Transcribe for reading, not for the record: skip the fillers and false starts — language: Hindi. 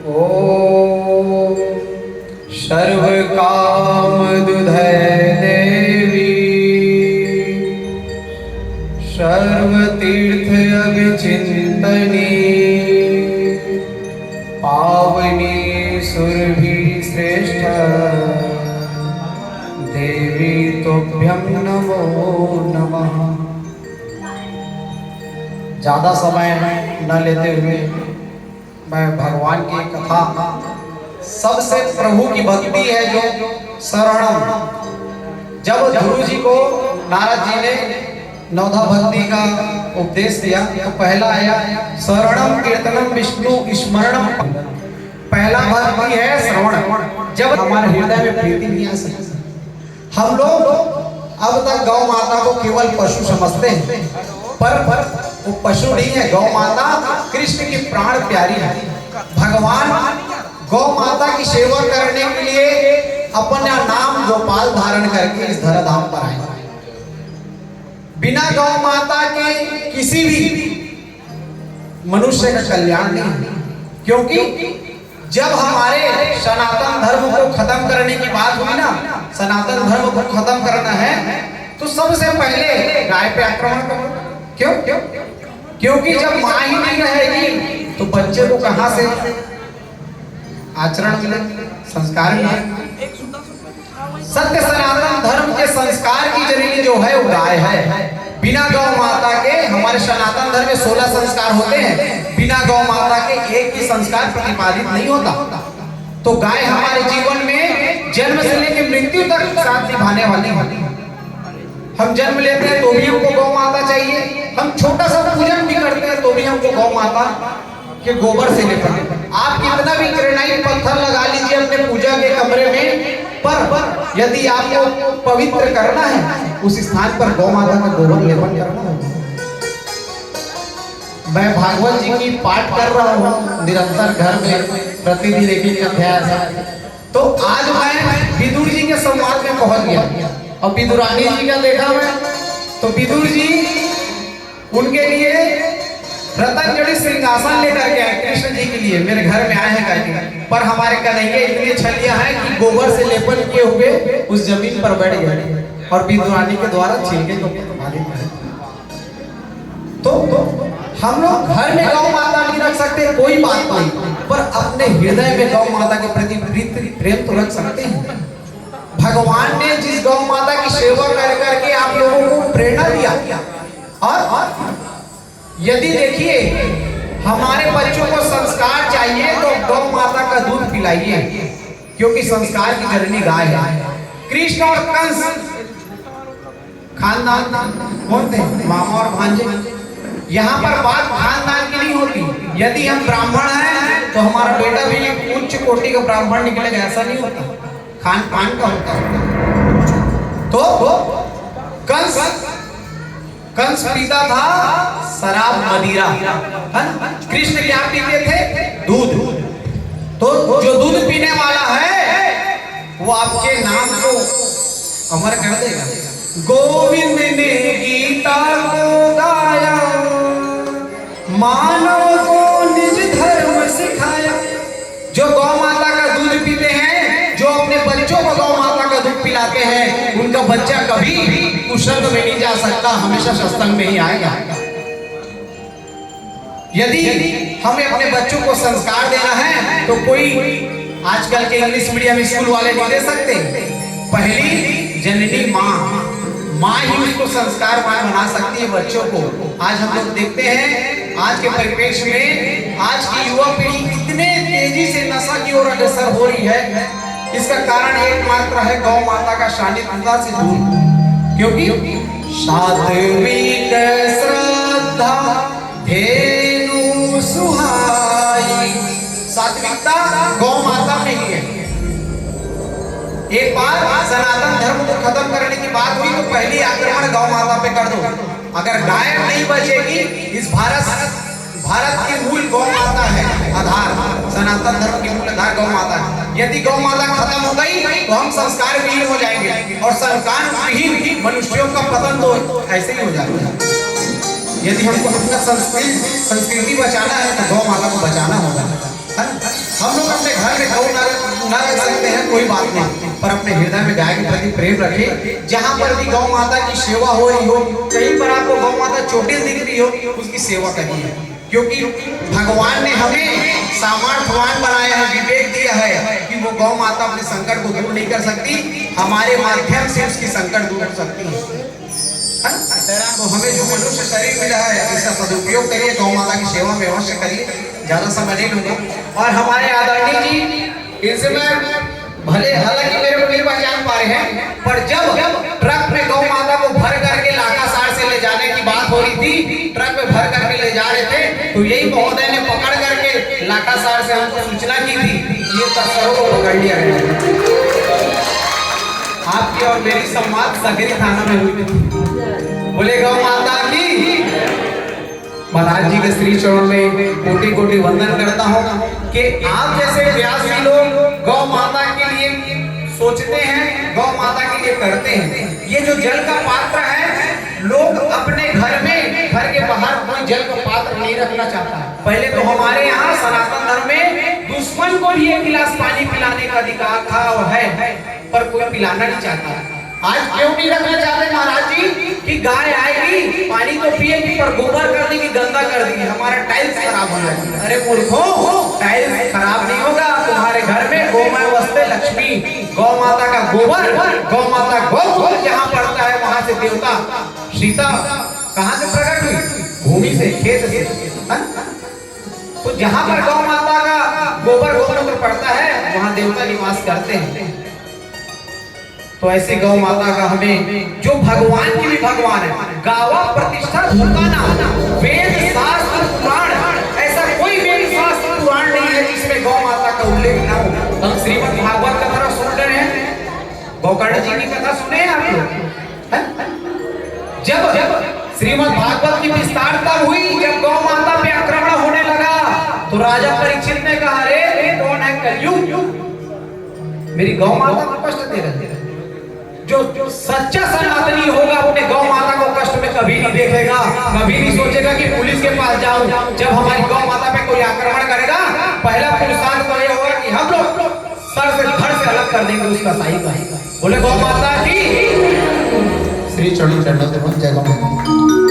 ओम सर्वकामदुधै देवी सर्वतीर्थ अभिचिंतनी पावनी सुरभि श्रेष्ठ देवी तुभ्यं नमो नमः। ज़्यादा समय न लेते हुए मैं भगवान की कथा, सबसे प्रभु की भक्ति है जो शरणम। जब गुरु जी को नारद जी ने नवधा भक्ति का उपदेश दिया तो पहला आया शरणम कीर्तनम विष्णु स्मरणम। पहला भक्ति है श्रवण। जब हमारे हृदय में प्रीति नहीं आ सकती, हम लोग अब तक गौ माता को केवल पशु समझते हैं, पर वो पशु नहीं है। गौ माता कृष्ण की प्राण प्यारी है। भगवान गौ माता की सेवा करने के लिए अपना नाम गोपाल धारण करके इस धराधाम पर आए। बिना गौ माता के किसी भी मनुष्य का कल्याण नहीं, क्योंकि जब हमारे सनातन धर्म को खत्म करने की बात हुई ना, सनातन धर्म को खत्म करना है तो सबसे पहले गाय पे आक्रमण करो। क्यों? क्योंकि जब माँ ही नहीं रहेगी तो बच्चे को कहां से आचरण मिले, संस्कार मिले। सत्य सनातन धर्म के संस्कार की जरिए जो है वो गाय है। बिना गौ माता के हमारे सनातन धर्म में 16 संस्कार होते हैं, बिना गौ माता के एक ही संस्कार प्रतिपादित नहीं होता। तो गाय हमारे जीवन में जन्म से लेकर मृत्यु तक साथ निभाने वाली होती है। हम जन्म लेते हैं तो भी हमको गौ माता चाहिए, हम छोटा सा पूजन भी करते हैं तो भी हमको गौ माता के गोबर से लेपन। आप कितना भी ग्रेनाइट पत्थर लगा लीजिए अपने पूजा के कमरे में, पर यदि आपको पवित्र करना है उस स्थान पर गौ माता का गोबर लेपन करना होगा। मैं भागवत जी की पाठ कर रहा हूँ निरंतर घर में, प्रतिदिन एक अध्याय। तो आज मैं विदुर जी के संवाद में पहुंच गया और विदुरानी जी का देखा मैं, तो विदुर जी उनके लिए रतनजड़ी सिंहासन लेकर के आए कृष्ण जी के लिए, मेरे घर में आए हैं करके। पर हमारे कन्हैया इतने छलिया है कि गोबर से लेपन किए हुए उस जमीन पर बैठ गए और विदुरानी के द्वारा छिलके को तो हम लोग घर में गौ माता नहीं रख सकते, कोई बात नहीं, पर अपने हृदय में गौ माता के प्रति प्रेम तो रख सकते हैं। भगवान ने जिस गौ माता की सेवा कर करके आप लोगों को प्रेरणा दिया, और यदि देखिए हमारे बच्चों को संस्कार चाहिए तो गौ माता का दूध पिलाइए, क्योंकि संस्कार की जननी गाय है। कृष्ण और कंस खानदान कौन थे? मामा और भांजे। यहाँ पर बात खानदान की नहीं होती। यदि हम ब्राह्मण हैं तो हमारा बेटा भी उच्च कोटि का ब्राह्मण निकलेगा, ऐसा नहीं होता, खान पान का होता है। तो कंस पीता था शराब मदिरा, कृष्ण क्या पीते थे? दूध। तो जो दूध पीने वाला है वो आपके नाम को अमर कर देगा। गोविंद ने गीता को गाया, मानव को निज धर्म सिखाया। जो गौ माता का दूध पीते हैं, जो अपने बच्चों को गौ माता का दूध पिलाते हैं, उनका बच्चा कभी कुशल में नहीं जा सकता, हमेशा सत्संग में ही आएगा। यदि हमें अपने बच्चों को संस्कार देना है तो कोई आजकल के इंग्लिश मीडियम स्कूल वाले नहीं दे सकते। पहली जननी माँ ही उसको संस्कारवान बना सकती है बच्चों को। आज हम लोग देखते हैं आज के परिप्रेक्ष्य में आज की युवा पीढ़ी इतने तेजी से नशा की ओर अग्रसर हो रही है, इसका कारण एकमात्र है गौ माता का सानिध्य से दूर। क्योंकि सात्विक श्रद्धा धेनु सुहाई, सात्विकता गौ माता में ही है। एक बार सनातन धर्म को खत्म करने की बात हुई तो पहली आक्रमण गौ माता पे कर दो। अगर गाय नहीं बचेगी, इस भारत की मूल गौ माता है, आधार, सनातन धर्म की मूल आधार गौ माता है। यदि गौ माता खत्म हो गई तो हम संस्कार विहीन हो जाएंगे, और संस्कार विहीन मनुष्यों का पतन तो ऐसे ही हो जाएगा। यदि हमको अपना संस्कृति बचाना है तो गौ माता को बचाना होगा। हम लोग अपने घर में गौ ना रख सकते हैं, कोई बात नहीं, पर अपने हृदय में गाय के प्रति प्रेम रखें। जहाँ पर भी गौ माता की सेवा हो रही हो, कहीं पर आपको गौ माता चोटिल दिख रही हो, उसकी सेवा करिए, क्योंकि भगवान ने हमें सामर्थ्यवान बनाया है, विवेक दिया है कि वो गौ माता अपने संकट को दूर नहीं कर सकती, हमारे माध्यम से उसकी संकट दूर कर सकती है। तो हमें जो मनुष्य शरीर मिला है इसका सदुपयोग करिए, गौ माता की सेवा में अवश्य करिए, ज्यादा समय नहीं लूंगा। और हमारे आदरणीय जी, इनसे मैं भले हालांकि मेरे को नहीं पहचान पा रहे हैं, पर जब ट्रक में गौ माता को भर करके लाकासार से ले जाने की बात हो रही थी, ट्रक में भर करके ले जा रहे थे, तो यही महोदय ने पकड़ करके लाकासार से हमको सूचना की थी, ये तस्करों को पकड़ लिया गया। आपकी और मेरी संवाद सकरी थाना में हुई थी। बोले गौ माता की, महाराज जी के श्री चरणों में कोटि कोटि वंदन करता हूँ कि आप जैसे व्यासी लोग गौ माता के लिए सोचते हैं, गौ माता के लिए करते हैं। ये जो जल का पात्र है, लोग अपने घर में, घर के बाहर कोई जल का पात्र नहीं रखना चाहता है। पहले तो हमारे यहाँ सनातन धर्म में दुश्मन को भी एक गिलास पानी पिलाने का अधिकार था और है, पर कोई पिलाना नहीं चाहता। आज क्यों नहीं रखना चाहते महाराज जी कि गाय आएगी पानी तो पिएगी, पर गोबर कर देगी, गंदा कर देगी, हमारा टाइल्स खराब हो जाएगा। अरे मूर्खों, टाइल्स खराब नहीं होगा, तुम्हारे घर में गोमय वस्ते लक्ष्मी, गौ माता का गोबर, गौ माता गोबर जहाँ पड़ता है वहां से देवता सीता कहाँ से प्रकट हुई? भूमि से, खेत से। तो जहाँ पर गौ माता का गोबर गोमूत्र पड़ता है वहां देवता निवास करते हैं। तो ऐसी गौ माता का हमें, जो भगवान की भी भगवान है, गावा प्रतिष्ठा भूताना, वेद शास्त्र पुराण, ऐसा कोई वेद शास्त्र पुराण नहीं है जिसमें गौ माता का उल्लेख ना हो। हम श्रीमद् भागवत का तरह सुन रहे हैं, गोकर्ण जी की कथा सुने हैं आप लोग? जब श्रीमद् भागवत की विस्तार तब हुई जब गौ माता पे आक्रमण होने लगा, तो राजा परीक्षित ने कहा, अरे कौन है कलयुग, मेरी गौ माता को कष्ट दे रहे। जो सच्चा सनातनी होगा अपने गौ माता को कष्ट में कभी नहीं देखेगा, कभी नहीं सोचेगा कि पुलिस के पास जाऊं। जब हमारी गौ माता पे कोई आक्रमण करेगा, पहला पुरुषार्थ तो ये होगा कि हम लोग सर से धड़ से अलग कर देंगे उसका सही का। बोले गौ माता की श्री चरण जय गौ माता।